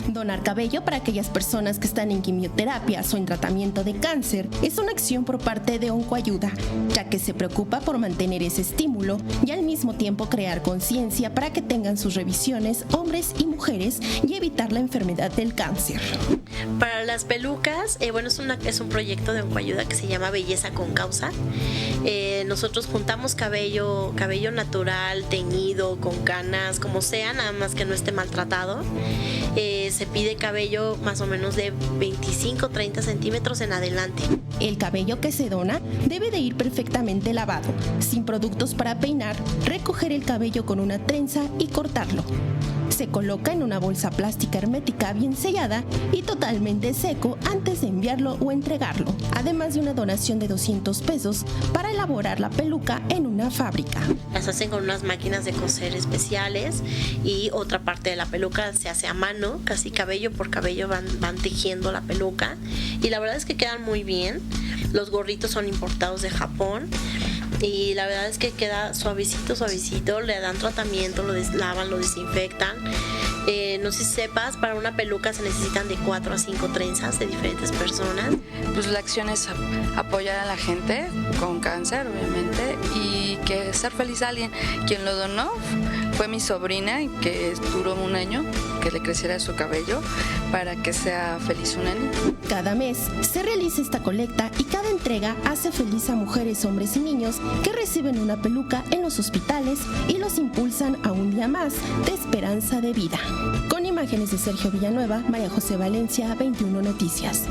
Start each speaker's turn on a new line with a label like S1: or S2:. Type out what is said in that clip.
S1: Donar cabello para aquellas personas que están en quimioterapias o en tratamiento de cáncer es una acción por parte de Oncoayuda, ya que se preocupa por mantener ese estímulo y al mismo tiempo crear conciencia para que tengan sus revisiones hombres y mujeres y evitar la enfermedad del cáncer.
S2: Para las pelucas, es un proyecto de Oncoayuda que se llama Belleza con Causa. Nosotros juntamos cabello natural, teñido, con canas, como sea, nada más que no esté maltratado. Se pide cabello más o menos de 25-30 centímetros en adelante.
S1: El cabello que se dona debe de ir perfectamente lavado, sin productos para peinar, recoger el cabello con una trenza y cortarlo. Se coloca en una bolsa plástica hermética bien sellada y totalmente seco antes de enviarlo o entregarlo, además de una donación de 200 pesos para elaborar la peluca en una fábrica.
S2: Las hacen con unas máquinas de coser especiales y otra parte de la peluca se hace a mano, casi cabello por cabello van tejiendo la peluca y la verdad es que quedan muy bien. Los gorritos son importados de Japón. Y la verdad es que queda suavecito, le dan tratamiento, lo lavan, lo desinfectan. No sé si sepas, para una peluca se necesitan de 4 a 5 trenzas de diferentes personas.
S3: Pues la acción es apoyar a la gente con cáncer, obviamente, y que ser feliz a alguien. Quien lo donó fue mi sobrina, que duró 1 año, que le creciera su cabello para que sea feliz un año.
S1: Cada mes se realiza esta colecta y cada entrega hace feliz a mujeres, hombres y niños que reciben una peluca en los hospitales y los impulsan a un día más de esperanza de vida. Con imágenes de Sergio Villanueva, María José Valencia, 21 Noticias.